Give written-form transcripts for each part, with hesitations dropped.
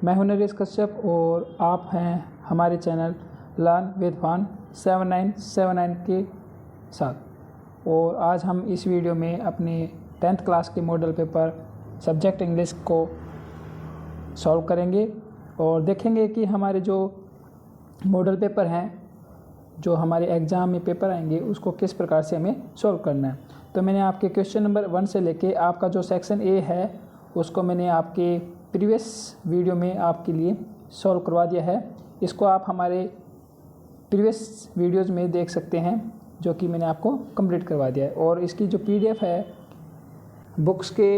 मैं हूं नरेश कश्यप और आप हैं हमारे चैनल लर्न विद फन 7979 के साथ। और आज हम इस वीडियो में अपने 10th क्लास के मॉडल पेपर सब्जेक्ट इंग्लिश को सॉल्व करेंगे और देखेंगे कि हमारे जो मॉडल पेपर हैं, जो हमारे एग्ज़ाम में पेपर आएंगे, उसको किस प्रकार से हमें सॉल्व करना है। तो मैंने आपके क्वेश्चन नंबर 1 से लेके आपका जो सेक्शन ए है उसको मैंने आपके प्रीवियस वीडियो में आपके लिए सॉल्व करवा दिया है। इसको आप हमारे प्रीवियस वीडियोज़ में देख सकते हैं, जो कि मैंने आपको कंप्लीट करवा दिया है। और इसकी जो पीडीएफ है बुक्स के,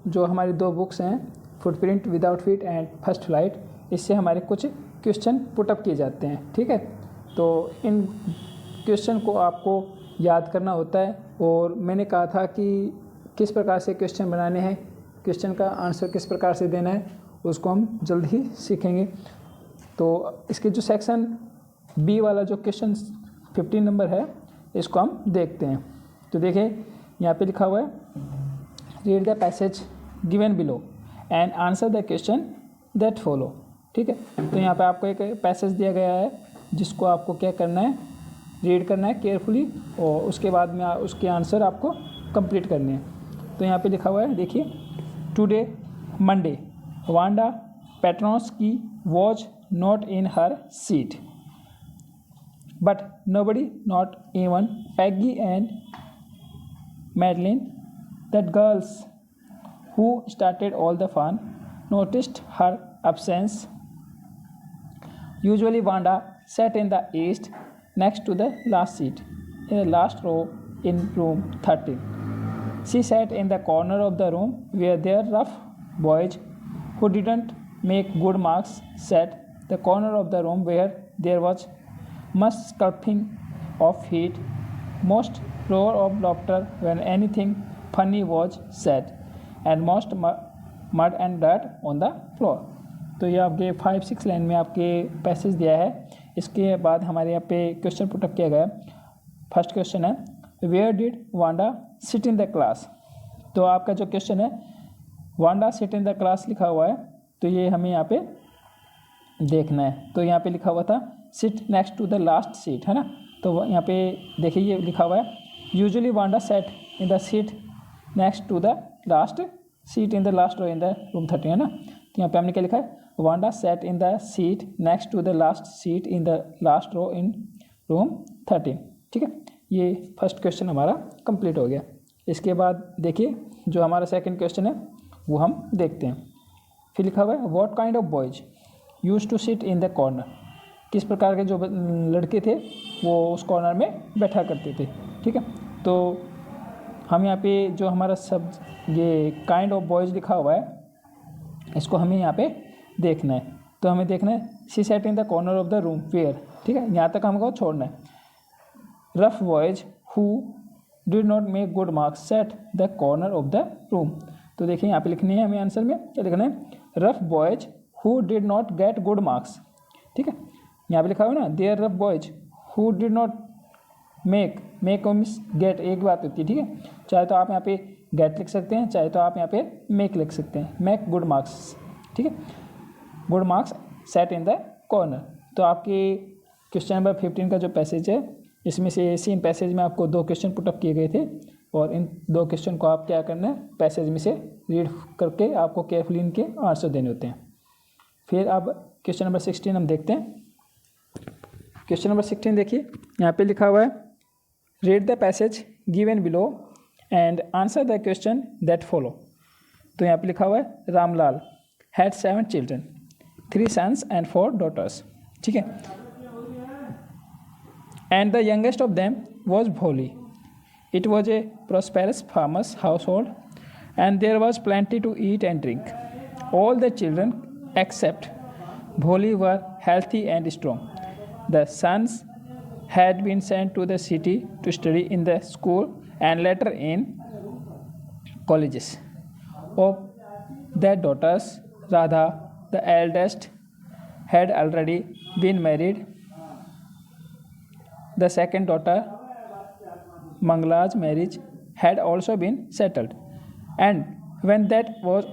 जो हमारी 2 बुक्स हैं, footprint without feet and first flight, इससे हमारे कुछ क्वेश्चन पुटअप किए जाते हैं। ठीक है, तो इन क्वेश्चन को आपको याद करना होता है और मैंने कहा था कि किस प्रकार से क्वेश्चन बनाने हैं, क्वेश्चन का आंसर किस प्रकार से देना है, उसको हम जल्द ही सीखेंगे। तो इसके जो सेक्शन बी वाला जो क्वेश्चन 15 नंबर है, इसको हम देखते हैं। तो देखिए यहाँ पे लिखा हुआ है, read the passage given below and answer the question that follow. ठीक है, तो यहाँ पे आपको एक पैसेज दिया गया है जिसको आपको क्या करना है, रीड करना है केयरफुली और उसके बाद में उसके आंसर आपको कंप्लीट करने हैं। तो यहाँ पे लिखा हुआ है, देखिए, today Monday Wanda Petronski was not in her seat but nobody, not even Peggy and Madeline, that girls who started all the fun, noticed her absence. Usually Wanda sat in the east next to the last seat in the last row in room 13. She sat in the corner of the room where their rough boys who didn't make good marks sat, the corner of the room where there was much scuffling of feet, most roar of laughter when anything funny was said, and most mud and dirt on the floor. तो ये आपके 5-6 line में आपके passage दिया है। इसके बाद हमारे यहाँ पे क्वेश्चन पुटअप किया गया है। फर्स्ट क्वेश्चन है, where did Wanda sit in the class. तो आपका जो क्वेश्चन है, Wanda sit in the class लिखा हुआ है, तो ये हमें यहाँ पे देखना है। तो यहाँ पे लिखा हुआ था sit next to the last seat, है ना। तो यहाँ पे देखिए ये लिखा हुआ है, usually Wanda set in the seat next to the last seat in the last row in the room 13, है ना। तो यहाँ पे हमने क्या लिखा है, Wanda set in the seat next to the last seat in the last row in room 13। ठीक है, ये फर्स्ट क्वेश्चन हमारा कंप्लीट हो गया। इसके बाद देखिए जो हमारा सेकंड क्वेश्चन है वो हम देखते हैं। फिर लिखा हुआ है, what kind of boys used to sit in the corner. किस प्रकार के जो लड़के थे वो उस कॉर्नर में बैठा करते थे। ठीक है, तो हम यहाँ पे जो हमारा सब ये काइंड ऑफ बॉयज़ लिखा हुआ है, इसको हमें यहाँ पे देखना है। तो हमें देखना है, she sat in the corner of the room where. ठीक है, यहाँ तक हमको छोड़ना है। Rough boys who did not make good marks set the corner of the room. तो देखिए यहाँ पे लिखनी है हमें आंसर में क्या लिखना है, rough boys who did not get good marks. ठीक है, यहाँ पे लिखा हुआ ना, there rough boys who did not make means get, एक बात होती है। ठीक है, चाहे तो आप यहाँ पे गेट लिख सकते हैं, चाहे तो आप यहाँ पे मेक लिख सकते हैं, मेक गुड मार्क्स। ठीक है, good marks set in the corner. तो आपके क्वेश्चन नंबर 15 का जो पैसेज है, इसमें से सेम पैसेज में आपको 2 क्वेश्चन पुटअप किए गए थे और इन 2 क्वेश्चन को आप क्या करना है, पैसेज में से रीड करके आपको केयरफुली इनके आंसर देने होते हैं। फिर अब क्वेश्चन नंबर 16 हम देखते हैं। क्वेश्चन नंबर 16 देखिए, यहाँ पे लिखा हुआ है, read the passage given below and answer the question that follow. तो यहाँ पे लिखा हुआ है, Ramlal had 7 children, 3 sons and 4 daughters. ठीक है, and the youngest of them was Bholi. It was a prosperous farmer's household and there was plenty to eat and drink. All the children except Bholi were healthy and strong. The sons had been sent to the city to study in the school and later in colleges. Of their daughters, Radha, the eldest, had already been married. The second daughter, Mangala's marriage had also been settled, and when that was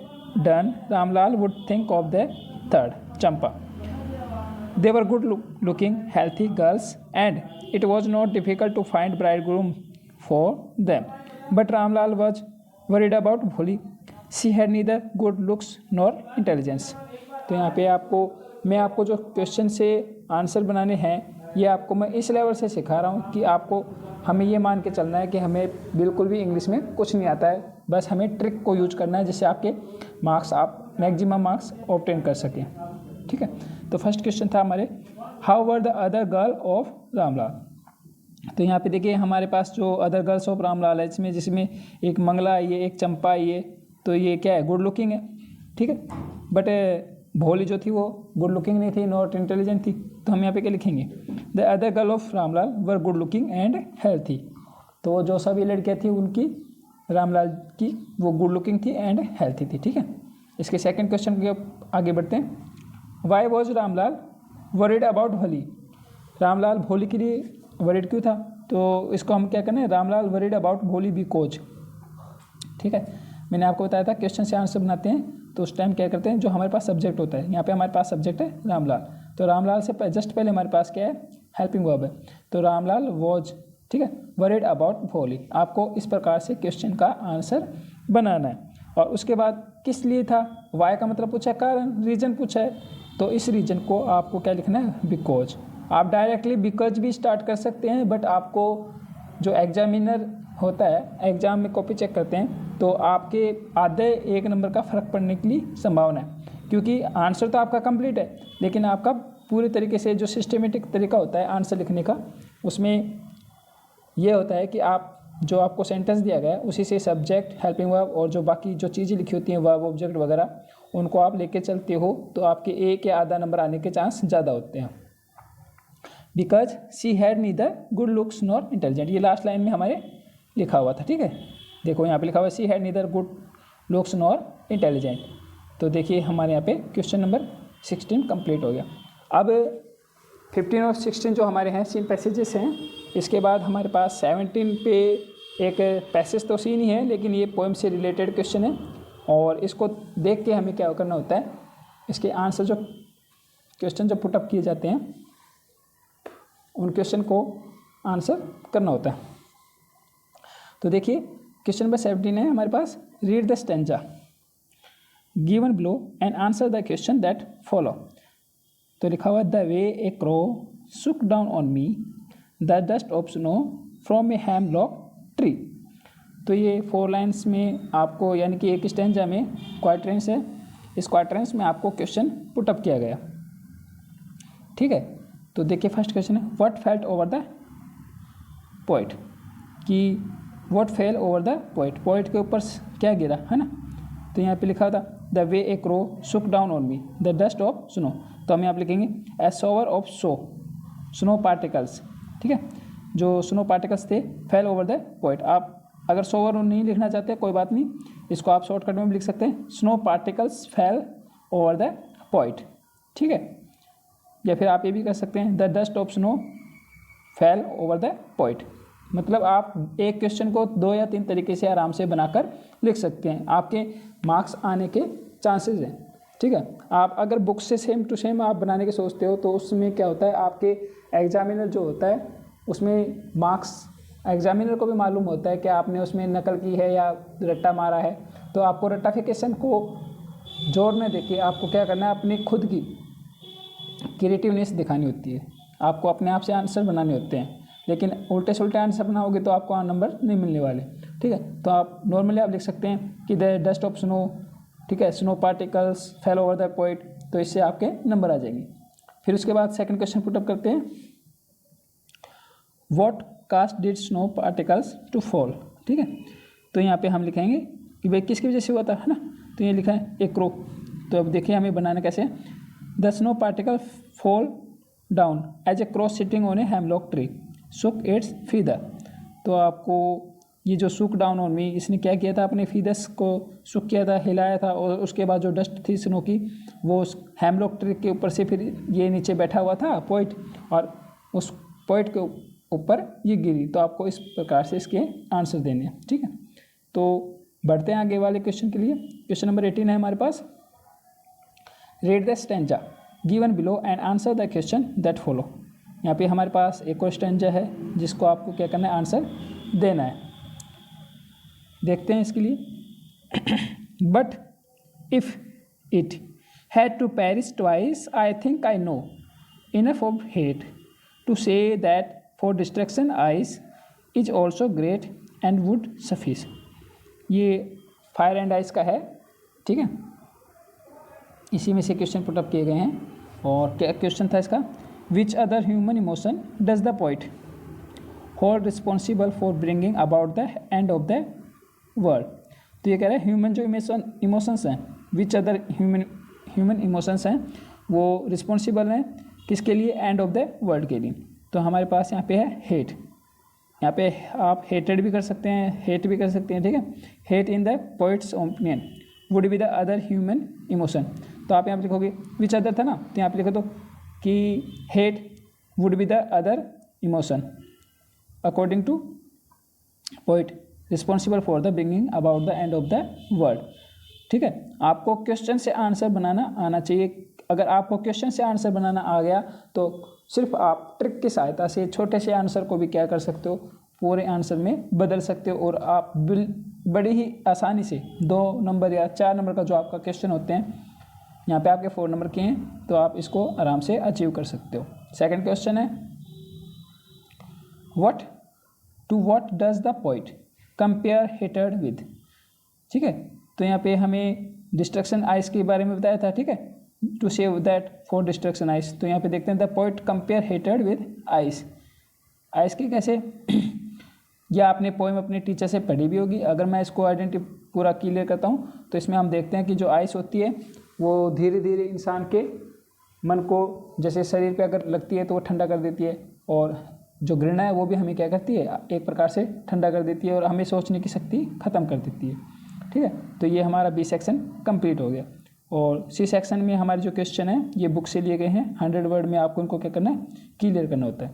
done, Ramlal would think of the third. Champa. They were good looking, healthy girls, and it was not difficult to find bridegroom for them. But Ramlal was worried about Bholi. She had neither good looks nor intelligence. तो यहाँ पे मैं आपको जो question से answer बनाने हैं ये आपको मैं इस लेवल से सिखा रहा हूँ कि आपको हमें ये मान के चलना है कि हमें बिल्कुल भी इंग्लिश में कुछ नहीं आता है, बस हमें ट्रिक को यूज करना है जिससे आपके मार्क्स आप मैक्सिमम मार्क्स ऑब्टेन कर सकें. ठीक है, तो फर्स्ट क्वेश्चन था हमारे how were the other girl of Ramlal. तो यहाँ पे देखिए हमारे पास जो अदर गर्ल्स ऑफ रामलाल है जिसमें एक मंगला आई है, एक चंपा आई है, तो ये क्या है, गुड लुकिंग है. ठीक है, बट भोली जो थी वो गुड लुकिंग नहीं थी, नॉट इंटेलिजेंट थी. तो हम यहाँ पे क्या लिखेंगे, the other girl of Ramlal were good looking and healthy. तो जो सभी लड़कियाँ थी उनकी रामलाल की वो गुड लुकिंग थी एंड हेल्थी थी. ठीक है, इसके सेकंड क्वेश्चन के आगे बढ़ते हैं. Why was Ramlal worried about भोली. रामलाल भोली के लिए वरिड क्यों था, तो इसको हम क्या करना है, रामलाल वरिड अबाउट भोली बिकॉज. ठीक है, मैंने आपको बताया था क्वेश्चन से आंसर बनाते हैं तो उस टाइम क्या करते हैं, जो हमारे पास सब्जेक्ट होता है, यहाँ पे हमारे पास सब्जेक्ट है रामलाल, तो रामलाल से जस्ट पहले हमारे पास क्या है, हेल्पिंग वर्ब है. तो रामलाल वॉज, ठीक है, वरिड अबाउट भोली. आपको इस प्रकार से क्वेश्चन का आंसर बनाना है. और उसके बाद किस लिए था, वाई का मतलब पूछा है, कारण रीजन पूछा है, तो इस रीजन को आपको क्या लिखना है, बिकॉज. आप डायरेक्टली बिकॉज भी स्टार्ट कर सकते हैं, बट आपको जो एग्जामिनर होता है, एग्जाम में कॉपी चेक करते हैं, तो आपके आधे 1 नंबर का फ़र्क पड़ने की लिए संभावना है, क्योंकि आंसर तो आपका कंप्लीट है, लेकिन आपका पूरे तरीके से जो सिस्टमेटिक तरीका होता है आंसर लिखने का, उसमें यह होता है कि आप जो आपको सेंटेंस दिया गया है उसी से सब्जेक्ट, हेल्पिंग वर्ब और जो बाकी जो चीज़ें लिखी होती हैं वर्ब, ऑब्जेक्ट वगैरह, उनको आप लेके चलते हो तो आपके 1 या आधा नंबर आने के चांस ज़्यादा होते हैं. Because she had neither good looks nor intelligent, ये लास्ट लाइन में हमारे लिखा हुआ था. ठीक है, देखो यहाँ पे लिखा हुआ है she had neither good looks nor intelligent. तो देखिए हमारे यहाँ पे क्वेश्चन नंबर 16 कंप्लीट हो गया. अब 15 और 16 जो हमारे हैं सीन पैसेजेस हैं. इसके बाद हमारे पास 17 पे एक पैसेज तो सीन ही है, लेकिन ये पोएम से रिलेटेड क्वेश्चन है, और इसको देख के हमें क्या करना होता है, इसके आंसर जो क्वेश्चन जो पुटअप किए जाते हैं उन क्वेश्चन को आंसर करना होता है. तो देखिए क्वेश्चन नंबर 17 है हमारे पास, read the stanza given below and answer the question that follow. तो लिखा हुआ the way a crow shook down on me the dust of snow from a hemlock tree. तो ये 4 लाइन्स में आपको, यानी कि एक स्टेंजा में क्वाड्रेंस है, इस क्वाड्रेंस में आपको क्वेश्चन पुटअप किया गया. ठीक है, तो देखिए फर्स्ट क्वेश्चन है what felt over the poet, कि what fell over the poet, poet के ऊपर क्या गिरा, है ना. तो यहाँ पे लिखा था the way a crow shook down on me the dust of snow. तो हम यहाँ पे लिखेंगे ए शॉवर ऑफ स्नो पार्टिकल्स. ठीक है, जो स्नो पार्टिकल्स थे फेल ओवर द पोइट. आप अगर शॉवर नहीं लिखना चाहते कोई बात नहीं, इसको आप शॉर्टकट में भी लिख सकते हैं, snow particles fail over the poet. ठीक है, या फिर आप ये भी कर सकते हैं the dust of snow fail over the poet. मतलब आप एक क्वेश्चन को 2 या 3 तरीके से आराम से बनाकर लिख सकते हैं, आपके मार्क्स आने के चांसेस हैं. ठीक है, आप अगर बुक से सेम टू सेम आप बनाने के सोचते हो तो उसमें क्या होता है, आपके एग्जामिनर जो होता है उसमें मार्क्स, एग्जामिनर को भी मालूम होता है कि आपने उसमें नकल की है या रट्टा मारा है, तो आपको रट्टाफिकेशन को जोड़ने देके आपको क्या करना है, अपनी खुद की क्रिएटिवनेस दिखानी होती है, आपको अपने आप से आंसर बनाने होते हैं. लेकिन उल्टे सुल्टे आंसर बनाओगे तो आपको नंबर नहीं मिलने वाले. ठीक है, तो आप नॉर्मली आप लिख सकते हैं कि द डस्ट ऑफ स्नो, ठीक है, snow particles fail over the poet, तो इससे आपके नंबर आ जाएंगे. फिर उसके बाद सेकंड क्वेश्चन पुटअप करते हैं, what cast did snow particles to fall. ठीक है, तो यहाँ पे हम लिखेंगे कि भाई किसकी वजह से हुआ था, है ना. तो ये लिखा है ए क्रो. तो अब देखिए हमें बनाना कैसे है, the snow particle fall down as a cross sitting on a hemlock tree shook its feather. तो आपको ये जो सुक डाउन ऑन मी, इसने क्या किया था, अपने फीदर्स को सुक किया था, हिलाया था, और उसके बाद जो डस्ट थी स्नो की वो उस हेमलॉक ट्री के ऊपर से फिर ये नीचे बैठा हुआ था पोइट, और उस पोइट के ऊपर ये गिरी. तो आपको इस प्रकार से इसके आंसर देने हैं. ठीक है, तो बढ़ते हैं आगे वाले क्वेश्चन के लिए. क्वेश्चन नंबर 18 है हमारे पास, read the stanza given below and answer the question that follow. यहाँ पे हमारे पास एक और स्टेंजा है जिसको आपको क्या करना है, आंसर देना है। देखते हैं इसके लिए। But if it had to perish twice I think I know enough of hate to say that for distraction ice is also great and would suffice. ये फायर एंड आइस का है, ठीक है। इसी में से क्वेश्चन पुट अप किए गए हैं। और क्या क्वेश्चन था इसका, which other human emotion does the poet hold responsible for bringing about the end of the world. तो ये कह रहा है ह्यूमन जो इमोशंस हैं, विच अदर ह्यूमन इमोशंस हैं वो रिस्पॉन्सिबल हैं किसके लिए, एंड ऑफ द वर्ल्ड के लिए। तो हमारे पास यहाँ पे है हेट। यहाँ पे आप हेटेड भी कर सकते हैं, हेट भी कर सकते हैं, ठीक है। Hate in the poets opinion would be the other human emotion. तो आप यहाँ पे लिखोगे विच अदर था ना, तो यहाँ पे लिखो तो कि hate would be the other emotion according to poet responsible for the bringing about the end of the world, ठीक है। आपको क्वेश्चन से आंसर बनाना आना चाहिए। अगर आपको क्वेश्चन से आंसर बनाना आ गया तो सिर्फ आप ट्रिक की सहायता से छोटे से आंसर को भी क्या कर सकते हो, पूरे आंसर में बदल सकते हो। और आप बड़ी ही आसानी से 2 नंबर या 4 नंबर का जो आपका क्वेश्चन होते हैं, यहाँ पे आपके 4 नंबर के हैं, तो आप इसको आराम से अचीव कर सकते हो। सेकंड क्वेश्चन है what does the poet compare hated with, ठीक है। तो यहाँ पे हमें डिस्ट्रक्शन आइस के बारे में बताया था, ठीक है, to save that for destruction ice. तो यहाँ पे देखते हैं the poet compare hated with ice. Ice की कैसे या आपने पोएम अपने टीचर से पढ़ी भी होगी। अगर मैं इसको आइडेंटिटी पूरा क्लियर करता हूँ तो इसमें हम देखते हैं कि जो आइस होती है वो धीरे धीरे इंसान के मन को जैसे शरीर पे अगर लगती है तो वो ठंडा कर देती है, और जो घृणा है वो भी हमें क्या करती है, एक प्रकार से ठंडा कर देती है और हमें सोचने की शक्ति ख़त्म कर देती है, ठीक है। तो ये हमारा बी सेक्शन कंप्लीट हो गया। और सी सेक्शन में हमारे जो क्वेश्चन है ये बुक से लिए गए हैं। 100 वर्ड में आपको इनको क्या करना है, क्लियर करना होता है।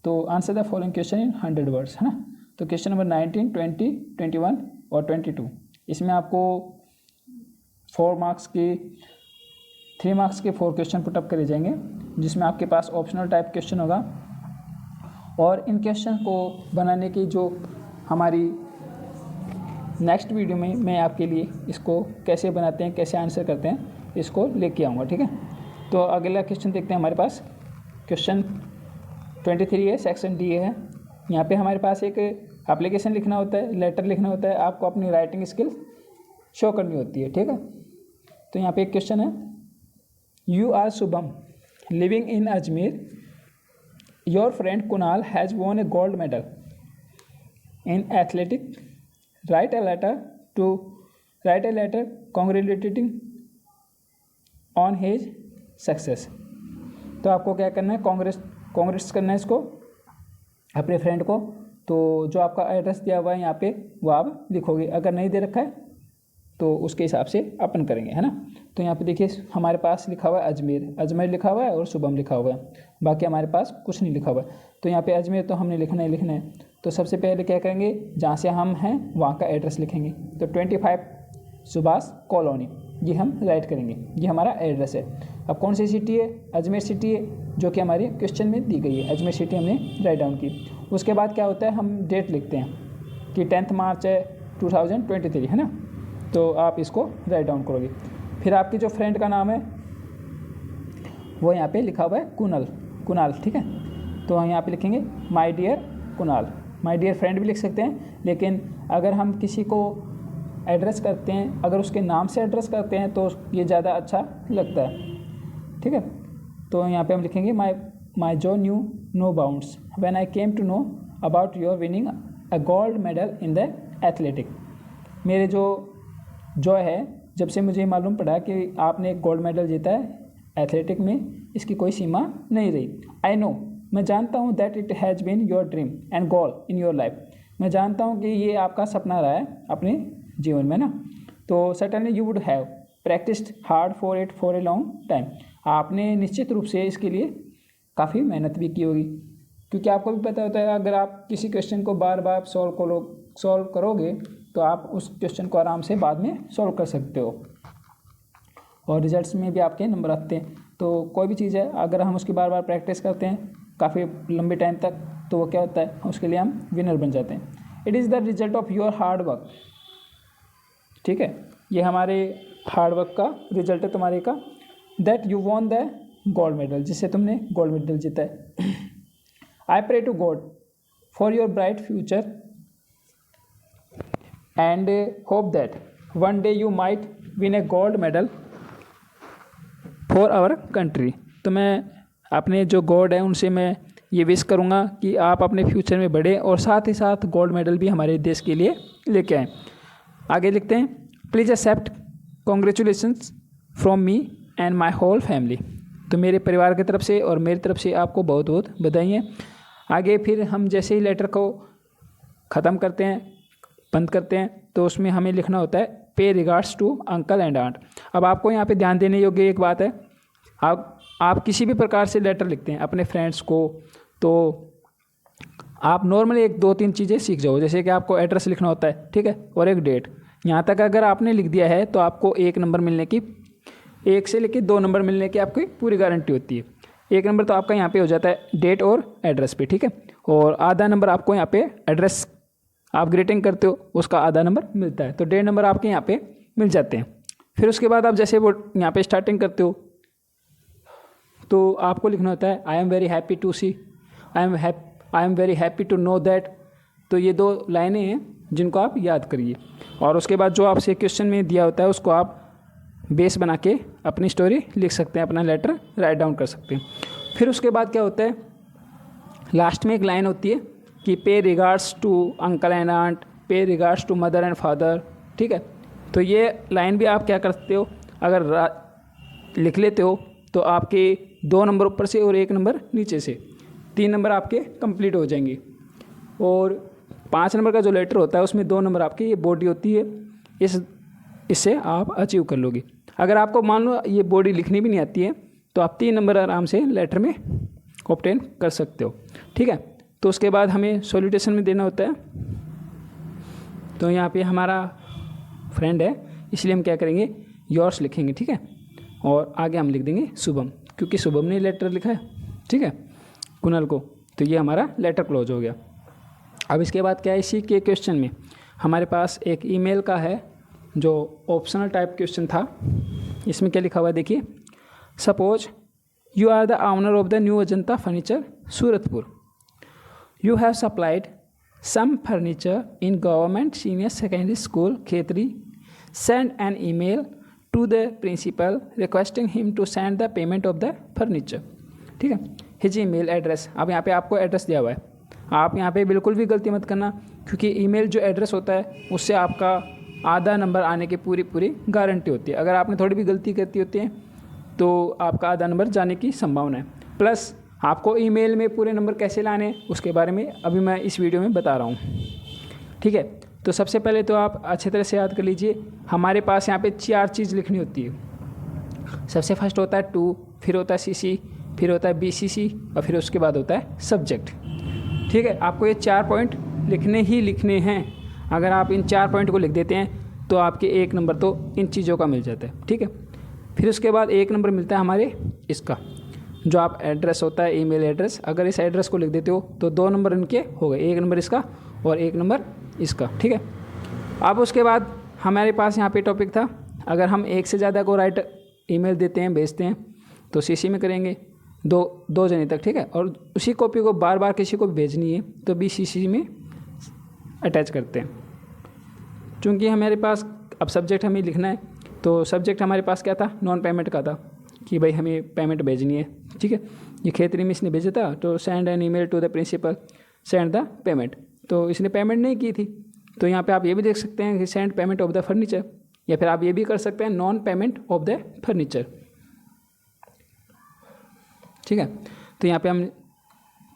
तो answer the following question in 100 words, है ना। तो क्वेश्चन नंबर 19, 20, 21 और 22, इसमें आपको 4 मार्क्स के 3 मार्क्स के 4 क्वेश्चन पुटअप करे जाएंगे, जिसमें आपके पास ऑप्शनल टाइप क्वेश्चन होगा। और इन क्वेश्चन को बनाने की जो हमारी नेक्स्ट वीडियो में मैं आपके लिए इसको कैसे बनाते हैं, कैसे आंसर करते हैं, इसको लेके आऊँगा, ठीक है। तो अगला क्वेश्चन देखते हैं। हमारे पास क्वेश्चन 23 है, सेक्शन डी है। यहाँ पे हमारे पास एक एप्लीकेशन लिखना होता है, लेटर लिखना होता है, आपको अपनी राइटिंग स्किल्स शो करनी होती है, ठीक है। तो यहाँ पे एक क्वेश्चन है, you are Shubham living in Ajmer, your friend Kunal has won a gold medal in athletic, write a letter congratulating on his success. तो आपको क्या करना है, कांग्रेस करना है इसको, अपने फ्रेंड को। तो जो आपका एड्रेस दिया हुआ है यहाँ पे वो आप लिखोगे, अगर नहीं दे रखा है तो उसके हिसाब से अपन करेंगे, है ना। तो यहाँ पे देखिए हमारे पास लिखा हुआ है अजमेर लिखा हुआ है और शुभम लिखा हुआ है, बाकी हमारे पास कुछ नहीं लिखा हुआ है। तो यहाँ पे अजमेर तो हमने लिखना है। तो सबसे पहले क्या करेंगे, जहाँ से हम हैं वहाँ का एड्रेस लिखेंगे। तो 25 सुभाष कॉलोनी ये हम राइट करेंगे, ये हमारा एड्रेस है। अब कौन सी सिटी है, अजमेर सिटी है, जो कि हमारी क्वेश्चन में दी गई है। अजमेर सिटी हमने राइट डाउन की। उसके बाद क्या होता है, हम डेट लिखते हैं कि 10 मार्च है 2023, है ना। तो आप इसको राइट डाउन करोगे। फिर आपकी जो फ्रेंड का नाम है वो यहाँ पे लिखा हुआ है कुणाल, ठीक है। तो हम यहाँ पे लिखेंगे my dear Kunal. My dear friend भी लिख सकते हैं, लेकिन अगर हम किसी को एड्रेस करते हैं, अगर उसके नाम से एड्रेस करते हैं तो ये ज़्यादा अच्छा लगता है, ठीक है। तो यहाँ पे हम लिखेंगे माय जो knew no bounds when I came to know about your winning a gold medal in the athletic. मेरे जो जॉय है जब से मुझे मालूम पड़ा कि आपने एक गोल्ड मेडल जीता है एथलेटिक में, इसकी कोई सीमा नहीं रही। आई नो, मैं जानता हूँ that it has been your dream and goal in your life. मैं जानता हूँ कि ये आपका सपना रहा है अपने जीवन में ना। तो certainly you would have practised hard for it for a long time. आपने निश्चित रूप से इसके लिए काफ़ी मेहनत भी की होगी, क्योंकि आपको भी पता होता है अगर आप किसी क्वेश्चन को बार बार सॉल्व करोगे तो आप उस क्वेश्चन को आराम से बाद में सॉल्व कर सकते हो और रिजल्ट्स में भी आपके नंबर आते हैं। तो कोई भी चीज़ है अगर हम उसकी बार बार प्रैक्टिस करते हैं काफ़ी लंबे टाइम तक, तो वो क्या होता है, उसके लिए हम विनर बन जाते हैं। It is the result of your hard work. ठीक है, ये हमारे हार्ड वर्क का रिजल्ट है तुम्हारे का। That you won the gold medal, जिससे तुमने गोल्ड मेडल जीता है। I pray to God for your bright future and hope that one day you might win a gold medal for our country. तो मैं अपने जो गॉड है उनसे मैं ये विश करूँगा कि आप अपने फ्यूचर में बढ़े और साथ ही साथ गोल्ड मेडल भी हमारे देश के लिए लेके आएँ। आगे लिखते हैं, please accept congratulations from me and my whole family. तो मेरे परिवार की तरफ से और मेरी तरफ से आपको बहुत बहुत बधाई है। आगे फिर हम जैसे ही लेटर को ख़त्म करते हैं, बंद करते हैं, तो उसमें हमें लिखना होता है पे regards to uncle and aunt. अब आपको यहाँ पे ध्यान देने योग्य एक बात है, आप किसी भी प्रकार से लेटर लिखते हैं अपने फ्रेंड्स को, तो आप नॉर्मली एक दो तीन चीज़ें सीख जाओ। जैसे कि आपको एड्रेस लिखना होता है, ठीक है, और एक डेट। यहाँ तक अगर आपने लिख दिया है तो आपको 1 नंबर मिलने की, 1 से लेकर 2 नंबर मिलने की आपकी पूरी गारंटी होती है। 1 नंबर तो आपका यहाँ पे हो जाता है डेट और एड्रेस पे, ठीक है, और आधा नंबर आपको यहाँ पे एड्रेस आप ग्रीटिंग करते हो उसका आधा नंबर मिलता है, तो 1.5 नंबर आपके यहाँ पे मिल जाते हैं। फिर उसके बाद आप जैसे वो यहाँ पे स्टार्टिंग करते हो तो आपको लिखना होता है I am very happy to see, I am very happy to know that. तो ये 2 लाइनें हैं जिनको आप याद करिए, और उसके बाद जो आपसे क्वेश्चन में दिया होता है उसको आप बेस बना के अपनी स्टोरी लिख सकते हैं, अपना लेटर राइट डाउन कर सकते हैं। फिर उसके बाद क्या होता है, लास्ट में एक लाइन होती है कि pay regards to uncle and aunt, pay regards to mother and father. ठीक है, तो ये लाइन भी आप क्या करते हो, अगर लिख लेते हो तो आपके 2 नंबर ऊपर से और 1 नंबर नीचे से 3 नंबर आपके कंप्लीट हो जाएंगे। और 5 नंबर का जो लेटर होता है उसमें 2 नंबर आपकी ये बॉडी होती है, इससे आप अचीव कर लोगे। अगर आपको मान लो ये बॉडी लिखनी भी नहीं आती है तो आप 3 नंबर आराम से लेटर में ऑब्टेन कर सकते हो। ठीक है, तो उसके बाद हमें सॉल्यूटेशन में देना होता है। तो यहाँ पे हमारा फ्रेंड है इसलिए हम क्या करेंगे, योर्स लिखेंगे, ठीक है, और आगे हम लिख देंगे शुभम, क्योंकि शुभम ने लेटर लिखा है, ठीक है, कुणाल को। तो ये हमारा लेटर क्लोज हो गया। अब इसके बाद क्या है, इसी के क्वेश्चन में हमारे पास एक ईमेल का है जो ऑप्शनल टाइप क्वेश्चन था। इसमें क्या लिखा हुआ है देखिए, suppose you are the owner of the new Ajanta furniture Suratpur, you have supplied some furniture in government senior secondary school Khetri, send an email to the principal requesting him to send the payment of the furniture. ठीक है, his email address. अब यहाँ पे आपको address दिया हुआ है, आप यहाँ पे बिल्कुल भी गलती मत करना, क्योंकि ईमेल जो एड्रेस होता है उससे आपका आधा नंबर आने की पूरी गारंटी होती है। अगर आपने थोड़ी भी गलती करती होती है तो आपका आधा नंबर जाने की संभावना है। प्लस आपको ईमेल में पूरे नंबर कैसे लाने उसके बारे में अभी मैं इस वीडियो में बता रहा हूँ। ठीक है, तो सबसे पहले तो आप अच्छे तरह से याद कर लीजिए, हमारे पास यहाँ पे 4 चीज़ लिखनी होती है। सबसे फर्स्ट होता है टू, फिर होता है सीसी, फिर होता है बीसीसी, और फिर उसके बाद होता है सब्जेक्ट। ठीक है, आपको ये 4 पॉइंट लिखने ही लिखने हैं। अगर आप इन 4 पॉइंट को लिख देते हैं तो आपके 1 नंबर तो इन चीज़ों का मिल जाता है। ठीक है, फिर उसके बाद 1 नंबर मिलता है हमारे इसका, जो आप एड्रेस होता है ईमेल एड्रेस, अगर इस एड्रेस को लिख देते हो तो 2 नंबर इनके हो गए, 1 नंबर इसका और 1 नंबर इसका। ठीक है, अब उसके बाद हमारे पास यहाँ पे टॉपिक था, अगर हम 1 से ज़्यादा को राइट ईमेल देते हैं, भेजते हैं, तो सीसी में करेंगे दो जने तक। ठीक है, और उसी कॉपी को बार बार किसी को भी भेजनी है तो बीसीसी में अटैच करते हैं। चूँकि हमारे पास अब सब्जेक्ट हमें लिखना है, तो सब्जेक्ट हमारे पास क्या था, नॉन पेमेंट का था कि भाई हमें पेमेंट भेजनी है। ठीक है, ये खेतरी में इसने भेजा था, तो send an email to the principal send the payment, तो इसने पेमेंट नहीं की थी। तो यहाँ पे आप ये भी देख सकते हैं कि send payment of the furniture, या फिर आप ये भी कर सकते हैं non payment of the furniture. ठीक है, तो यहाँ पे हम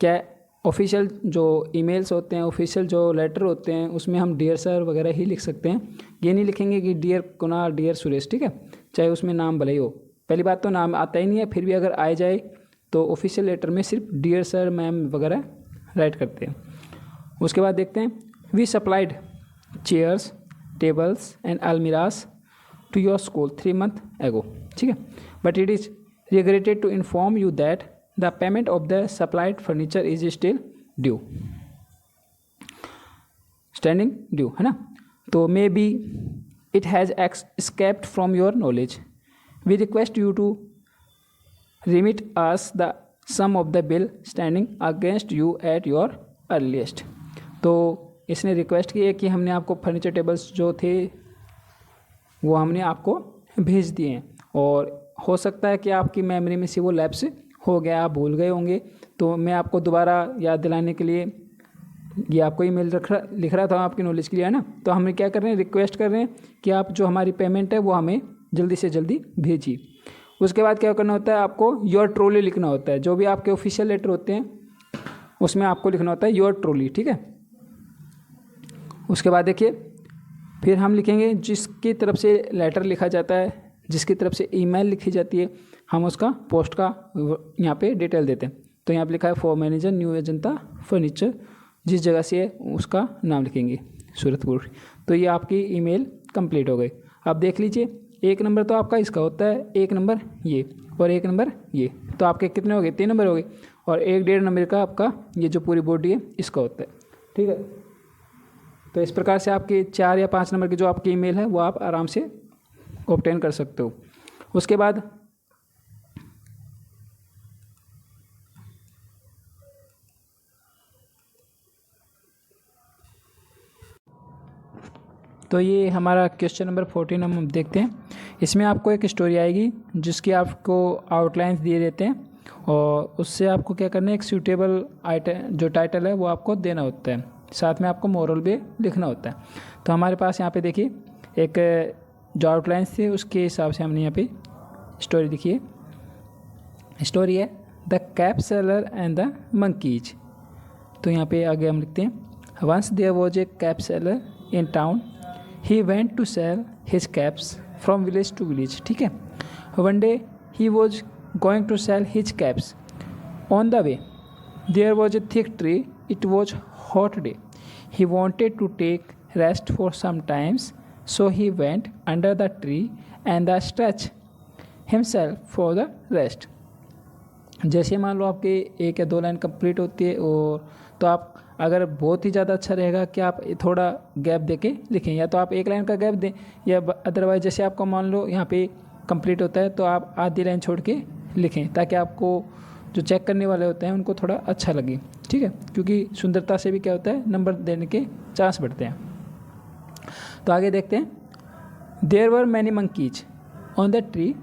क्या ऑफिशियल जो ईमेल्स होते हैं, ऑफिशियल जो लेटर होते हैं, उसमें हम डियर सर वगैरह ही लिख सकते हैं। ये नहीं लिखेंगे कि डियर कुणाल, डियर सुरेश। ठीक है, चाहे उसमें नाम भले ही हो, पहली बात तो नाम आता ही नहीं है, फिर भी अगर आ जाए तो ऑफिशियल लेटर में सिर्फ डियर सर, मैम वगैरह राइट करते हैं। उसके बाद देखते हैं, we supplied chairs, tables and almirahs to your school 3 months ago. ठीक है, but it is regretted to inform you that the payment of the supplied furniture is still due, standing due, है ना। तो may be it has escaped from your knowledge. We request you to remit us the sum of the bill standing against you at your earliest. तो इसने request की है कि हमने आपको फर्नीचर टेबल्स जो थे वो हमने आपको भेज दिए हैं, और हो सकता है कि आपकी मेमोरी में से वो लैप्स हो गया, आप भूल गए होंगे। तो मैं आपको दोबारा याद दिलाने के लिए ये आपको ईमेल लिख रहा था आपकी नॉलेज के लिए, है ना। तो हम क्या कर रहे हैं, रिक्वेस्ट कर रहे हैं कि आप जो हमारी पेमेंट है वो हमें जल्दी से जल्दी भेजिए। उसके बाद क्या करना होता है, आपको योर ट्रॉली लिखना होता है। जो भी आपके ऑफिशियल लेटर होते हैं उसमें आपको लिखना होता है योर ट्रॉली, ठीक है। उसके बाद देखिए फिर हम लिखेंगे जिसकी तरफ से लेटर लिखा जाता है, जिसकी तरफ से ईमेल लिखी जाती है, हम उसका पोस्ट का यहाँ पे डिटेल देते हैं। तो यहाँ पे लिखा है for manager new Ajanta furniture, जिस जगह से है उसका नाम लिखेंगे सूरतपुर। तो ये आपकी ईमेल कंप्लीट हो गई। अब देख लीजिए, एक नंबर तो आपका इसका होता है, एक नंबर ये और एक नंबर ये, तो आपके कितने हो गए, 3 नंबर हो गए। और 1.5 नंबर का आपका ये जो पूरी बॉडी है इसका होता है, ठीक है। तो इस प्रकार से आपके 4 या 5 नंबर की जो आपकी ईमेल है वो आप आराम से ऑब्टेन कर सकते हो। उसके बाद तो ये हमारा क्वेश्चन नंबर 14 हम देखते हैं। इसमें आपको एक स्टोरी आएगी जिसकी आपको आउटलाइंस दिए रहते हैं, और उससे आपको क्या करना है, एक सूटेबल आइटम जो टाइटल है वो आपको देना होता है, साथ में आपको मोरल भी लिखना होता है। तो हमारे पास यहाँ पे देखिए एक जो आउटलाइंस थे उसके हिसाब से हमने यहाँ पे स्टोरी लिखी है। स्टोरी है the cap seller and the monkeys. तो यहाँ पे आगे हम लिखते हैं once there was a cap seller in town, he went to sell his caps from village to village, ठीक है। one day he was going to sell his caps. On the way there was a thick tree. It was hot day. He wanted to take rest for some times, so he went under the tree and stretched himself for the rest. जैसे मान लो आपके 1 या 2 line complete होती है, और तो आप अगर बहुत ही ज़्यादा अच्छा रहेगा कि आप थोड़ा गैप देके लिखें, या तो आप 1 लाइन का गैप दें, या अदरवाइज जैसे आपको मान लो यहाँ पे कंप्लीट होता है तो आप आधी लाइन छोड़ के लिखें, ताकि आपको जो चेक करने वाले होते हैं उनको थोड़ा अच्छा लगे, ठीक है। क्योंकि सुंदरता से भी क्या होता है, नंबर देने के चांस बढ़ते हैं। तो आगे देखते हैं। There were many monkeys on the tree,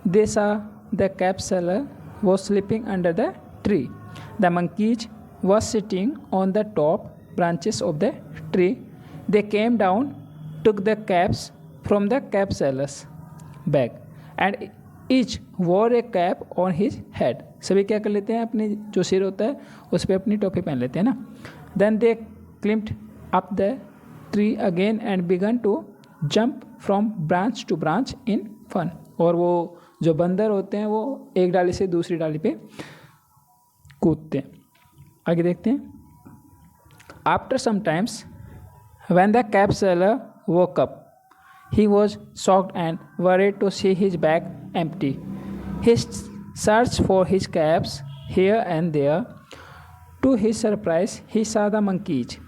they saw the cap seller was sleeping under the tree. The monkeys was sitting on the top branches of the tree. They came down, took the caps from the cap seller's bag, and each wore a cap on his head. सभी क्या कर लेते हैं, अपने जो सिर होता है उस पर अपनी टोपी पहन लेते हैं ना। Then they climbed up the tree again and began to jump from branch to branch in fun. और वो जो बंदर होते हैं वो एक डाली से दूसरी डाली पे कूदते हैं। आगे देखते हैं। After some times when the cap seller woke up, he was shocked and worried to see his bag empty. He search for his caps here and there. To his surprise he saw the monkeys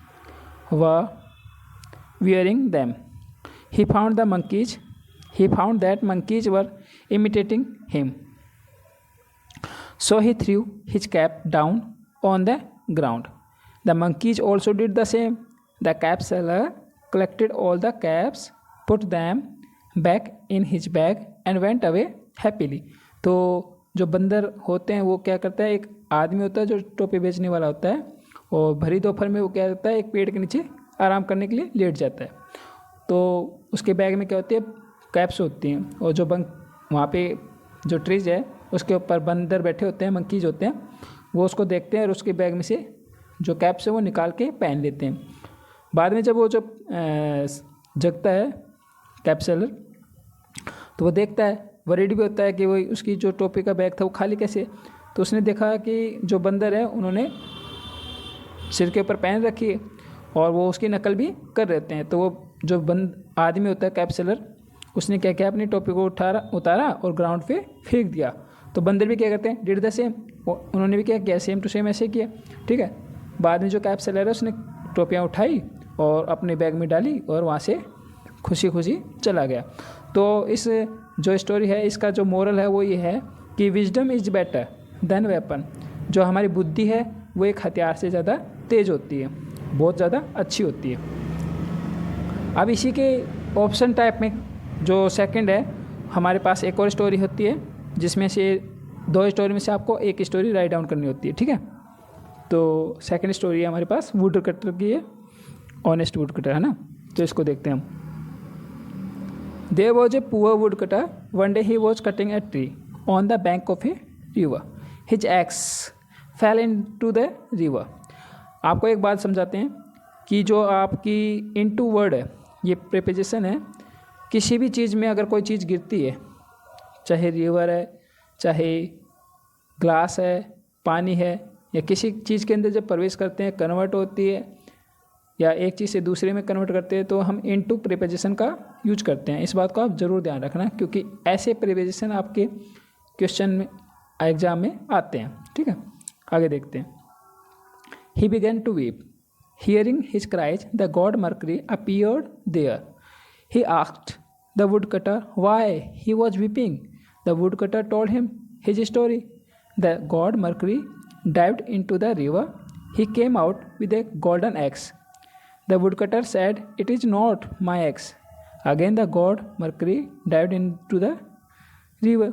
were wearing them. He found that monkeys were imitating him. So he threw his cap down on the ground. The monkeys also did the same. The cap seller collected all the caps, put them back in his bag and went away happily. तो जो बंदर होते हैं वो क्या करता है, एक आदमी होता है जो टोपी बेचने वाला होता है, और भरी दोपहर में वो क्या करता है, एक पेड़ के नीचे आराम करने के लिए लेट जाता है। तो उसके बैग में क्या होती है, कैप्स होती हैं, और जो वहाँ पे जो ट्रीज है उसके ऊपर बंदर बैठे होते हैं, मंकीज होते हैं, वो उसको देखते हैं और उसके बैग में से जो कैप्स है वो निकाल के पहन लेते हैं। बाद में जब वो जो जगता है कैप सेलर, तो वो देखता है, वरीड भी होता है कि वो उसकी जो टोपी का बैग था वो खाली कैसे। तो उसने देखा कि जो बंदर है उन्होंने सिर के ऊपर पहन रखी है और वो उसकी नकल भी कर रहते हैं। तो वो जो आदमी होता है कैप सेलर, उसने क्या किया, अपनी टोपी को उतारा और ग्राउंड पे फेंक दिया। तो बंदर भी क्या करते हैं, डिड द सेम, उन्होंने भी क्या किया, सेम टू सेम ऐसे किया, ठीक है। बाद में जो कैब सेलर है उसने टोपियाँ उठाई और अपने बैग में डाली और वहाँ से खुशी खुशी चला गया। तो इस जो स्टोरी है इसका जो मोरल है वो ये है कि wisdom is better than weapon. जो हमारी बुद्धि है वो एक हथियार से ज़्यादा तेज़ होती है, बहुत ज़्यादा अच्छी होती है। अब इसी के ऑप्शन टाइप में जो सेकंड है, हमारे पास एक और स्टोरी होती है जिसमें से 2 स्टोरी में से आपको एक स्टोरी राइट डाउन करनी होती है, ठीक है। तो सेकंड स्टोरी है हमारे पास वुड कटर की है, ऑनेस्ट वुड कटर, है ना। तो इसको देखते हैं हम। There was a poor wood cutter, one day he was cutting a tree on the bank of a river, his axe fell into the river. आपको एक बात समझाते हैं कि जो आपकी इनटू वर्ड है, ये प्रीपोजिशन है। किसी भी चीज़ में अगर कोई चीज़ गिरती है, चाहे रिवर है, चाहे ग्लास है, पानी है, या किसी चीज़ के अंदर जब प्रवेश करते हैं, कन्वर्ट होती है, या एक चीज़ से दूसरे में कन्वर्ट करते हैं, तो हम इनटू प्रीपोजिशन का यूज करते हैं। इस बात को आप ज़रूर ध्यान रखना, क्योंकि ऐसे प्रीपोजिशन आपके क्वेश्चन में एग्जाम में आते हैं, ठीक है। आगे देखते हैं। He began to weep, hearing his cries, the god Mercury appeared there. He asked the woodcutter why he was weeping. The woodcutter told him his story. The god Mercury dived into the river. He came out with a golden axe. The woodcutter said, "It is not my axe." Again the god Mercury dived into the river.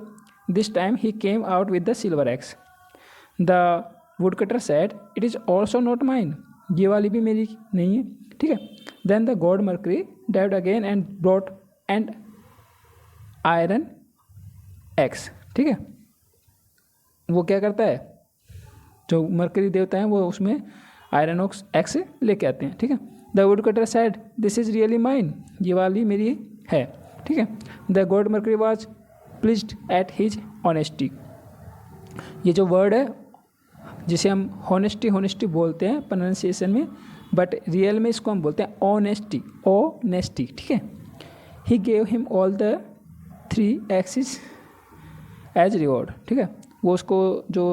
This time he came out with the silver axe. The woodcutter said, "It is also not mine." ये वाली भी मेरी नहीं है, ठीक है। Then the god Mercury dived again and brought an iron axe, ठीक है। वो क्या करता है, जो मर्करी देवता है वो उसमें आयरन एक्स लेके आते हैं, ठीक है। The wood cutter said, this is really mine, ये वाली मेरी है, ठीक है। The god mercury was pleased at his honesty. ये जो वर्ड है जिसे हम होनेस्टी बोलते हैं प्रोनाउंसिएशन में, बट रियल में इसको हम बोलते हैं ऑनेस्टी, ठीक है। He gave him all the 3 axes as reward, ठीक है। वो उसको जो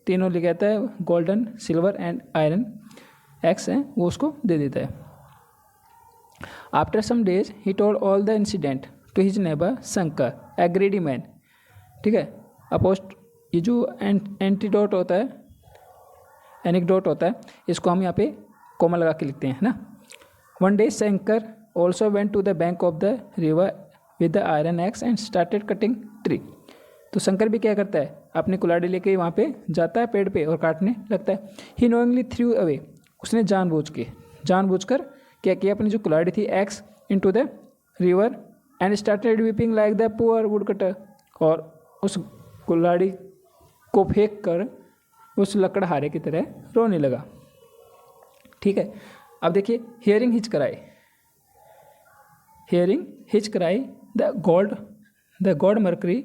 तीनों ले कहता है, golden, silver and iron axes हैं, वो उसको दे देता है। After some days he told all the incident to his neighbour Shankar, a greedy man, ठीक है। अपोस्ट ये जो एंटीडोट होता है, एनेक्डोट होता है, इसको हम यहाँ पे कॉमा लगा के लिखते हैं ना। One day Shankar also went to the bank of the river with the iron axe and started cutting tree. तो शंकर भी क्या करता है, अपनी कुल्हाड़ी लेके वहाँ पे जाता है पेड़ पे और काटने लगता है। ही नोइंगली थ्रू अवे, उसने जानबूझकर क्या किया, अपनी जो कुल्हाड़ी थी x into the river and started weeping like the poor wood cutter, और उस कुल्हाड़ी को फेंक कर उस लकड़हारे की तरह रोने लगा, ठीक है। अब देखिए, hearing his cry the god Mercury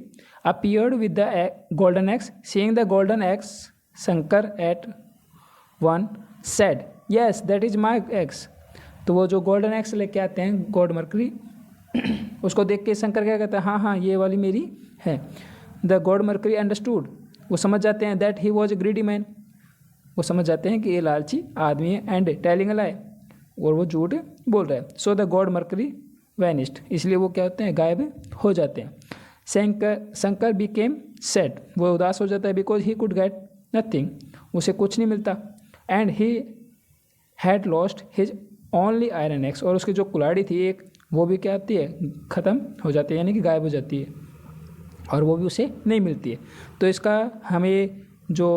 appeared with the golden axe, seeing the golden axe Shankar at once said, yes that is my axe. तो वो जो गोल्डन एक्स लेके आते हैं गॉड मर्करी, उसको देख के शंकर क्या कहता है, हाँ ये वाली मेरी है। द गॉड मर्करी अंडरस्टूड, वो समझ जाते हैं that he was a greedy man, वो समझ जाते हैं कि ये लालची आदमी है, एंड टेलिंग अ लाई, और वो झूठ बोल रहा है। So the god mercury vanished, इसलिए वो क्या होते हैं, गायब हो जाते हैं। शंकर बिकेम सैड, वो उदास हो जाता है, because he could get nothing, उसे कुछ नहीं मिलता। And he had lost his only iron x, और उसकी जो कुल्हाड़ी थी एक, वो भी क्या होती है, ख़त्म हो जाती है, यानी कि गायब हो जाती है, और वो भी उसे नहीं मिलती है। तो इसका हमें जो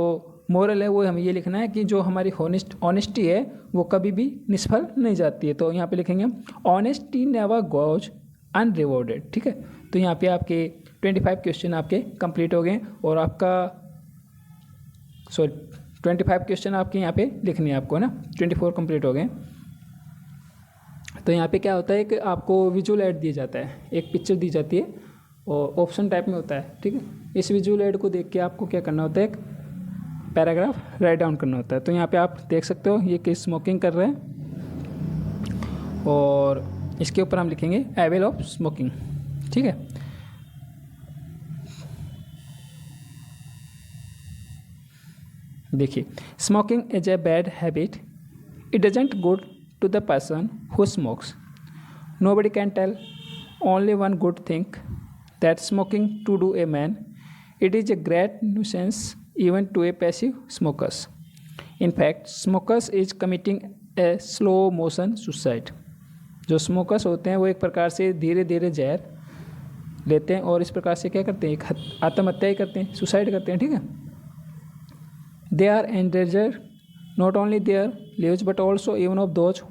मोरल है वो हमें ये लिखना है कि जो हमारी ऑनेस्टी है वो कभी भी निष्फल नहीं जाती है। तो यहाँ पे लिखेंगे हम, ऑनेस्टी नेवर गोज अनरिवॉर्डेड, ठीक है। तो यहाँ पे आपके 25 क्वेश्चन आपके कंप्लीट हो गए, और आपका 25 क्वेश्चन आपके यहाँ पे लिखने हैं आपको, ना 24 कंप्लीट हो गए। तो यहाँ पे क्या होता है कि आपको विजुअल ऐड दिया जाता है, एक पिक्चर दी जाती है और ऑप्शन टाइप में होता है, ठीक है। इस विजुअल ऐड को देख के आपको क्या करना होता है, एक पैराग्राफ राइट डाउन करना होता है। तो यहाँ पे आप देख सकते हो ये कि स्मोकिंग कर रहे हैं, और इसके ऊपर हम लिखेंगे एविल ऑफ स्मोकिंग, ठीक है। देखिए, smoking is a bad habit, it doesn't good to the person who smokes, nobody can tell only one good thing, that smoking to do a man, it is a great nuisance even to a passive smokers. In fact, smokers is committing a slow motion suicide. जो smokers होते हैं वो एक प्रकार से धीरे धीरे जहर लेते हैं और इस प्रकार से क्या करते हैं, एक आत्महत्या ही करते हैं, सुसाइड करते हैं, ठीक है। They are endanger not only their lives but also even of those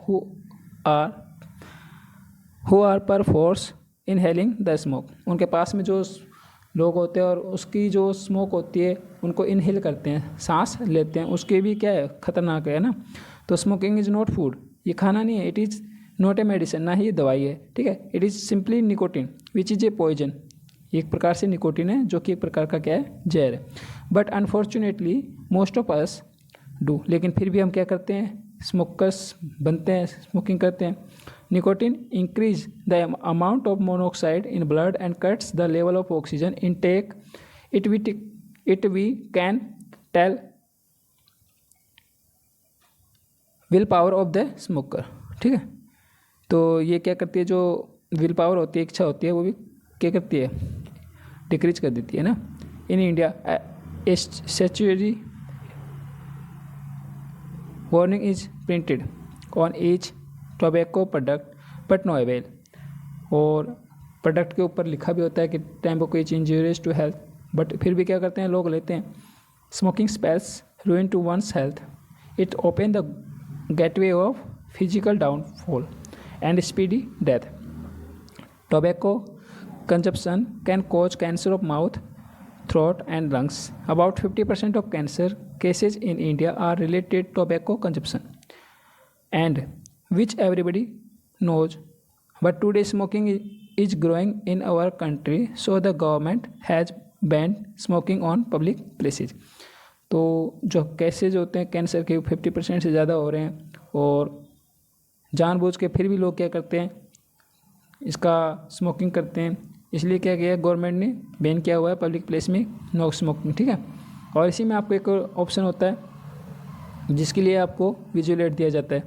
who are per force inhaling the smoke. उनके पास में जो लोग होते हैं और उसकी जो स्मोक होती है उनको इनहेल करते हैं, सांस लेते हैं, उसके भी क्या है, खतरनाक है ना। तो स्मोकिंग इज़ नॉट फूड, ये खाना नहीं है, it is not a medicine, ना ही ये दवाई है, ठीक है। It is simply nicotine which is a poison, एक प्रकार से निकोटिन है जो कि एक प्रकार का क्या है, जहर है। But unfortunately most of us do, लेकिन फिर भी हम क्या करते हैं, स्मोकर्स बनते हैं, स्मोकिंग करते हैं। Nicotine increase the amount of monoxide in blood and cuts the level of oxygen intake, it we can tell will power of the smoker, ठीक है। तो ये क्या करती है, जो विल पावर होती है, इच्छा होती है, वो भी क्या करती है, डिक्रीज कर देती है ना। In India statutory warning is printed on each tobacco product but no avail, और प्रोडक्ट के ऊपर लिखा भी होता है कि tobacco is injurious to health, but फिर भी क्या करते हैं, लोग लेते हैं। Smoking spells ruin to one's health, it open the gateway of physical downfall and speedy death. Tobacco consumption can cause cancer of mouth, throat and lungs. About 50% of cancer cases in India are related to tobacco consumption, and which everybody knows. But today smoking is growing in our country, so the government has banned smoking on public places. तो जो cases होते हैं cancer के 50% से ज़्यादा हो रहे हैं, और जानबूझ के फिर भी लोग क्या करते हैं, इसका स्मोकिंग करते हैं। इसलिए क्या किया गवर्नमेंट ने, बैन किया हुआ है पब्लिक प्लेस में नो स्मोकिंग, ठीक है। और इसी में आपको एक ऑप्शन होता है जिसके लिए आपको विजुअल एड दिया जाता है।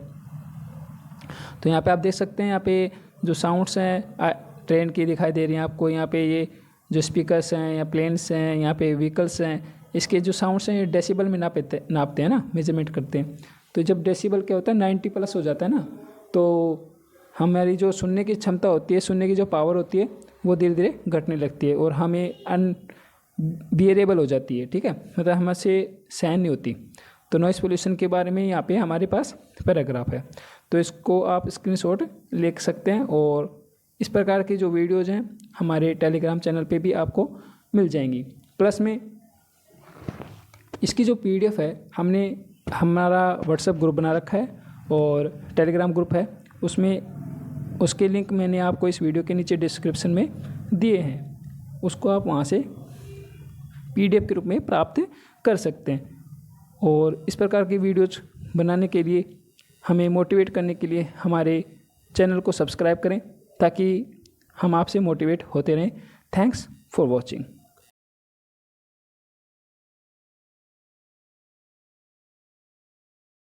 तो यहाँ पे आप देख सकते हैं, यहाँ पे जो साउंड्स हैं ट्रेन की दिखाई दे रही हैं आपको, यहाँ पे ये जो स्पीकर्स हैं या प्लेन्स हैं, यहाँ पे व्हीकल्स हैं, इसके जो साउंड्स हैं ये डेसिबल में नापते हैं ना, मेजरमेंट करते हैं। तो जब डेसिबल क्या होता है 90+ हो जाता है ना, तो हमारी जो सुनने की क्षमता होती है, सुनने की जो पावर होती है वो धीरे धीरे घटने लगती है और हमें अनबियरेबल हो जाती है, ठीक है, मतलब हमसे सहन नहीं होती। तो नॉइस पोल्यूशन के बारे में यहाँ पे हमारे पास पैराग्राफ है, तो इसको आप स्क्रीनशॉट ले सकते हैं, और इस प्रकार की जो वीडियोज़ हैं हमारे टेलीग्राम चैनल पे भी आपको मिल जाएंगी। प्लस में इसकी जो PDF है, हमने हमारा व्हाट्सएप ग्रुप बना रखा है और टेलीग्राम ग्रुप है, उसमें उसके लिंक मैंने आपको इस वीडियो के नीचे डिस्क्रिप्शन में दिए हैं, उसको आप वहाँ से PDF के रूप में प्राप्त कर सकते हैं। और इस प्रकार की वीडियोज बनाने के लिए, हमें मोटिवेट करने के लिए हमारे चैनल को सब्सक्राइब करें, ताकि हम आपसे मोटिवेट होते रहें। Thanks for watching.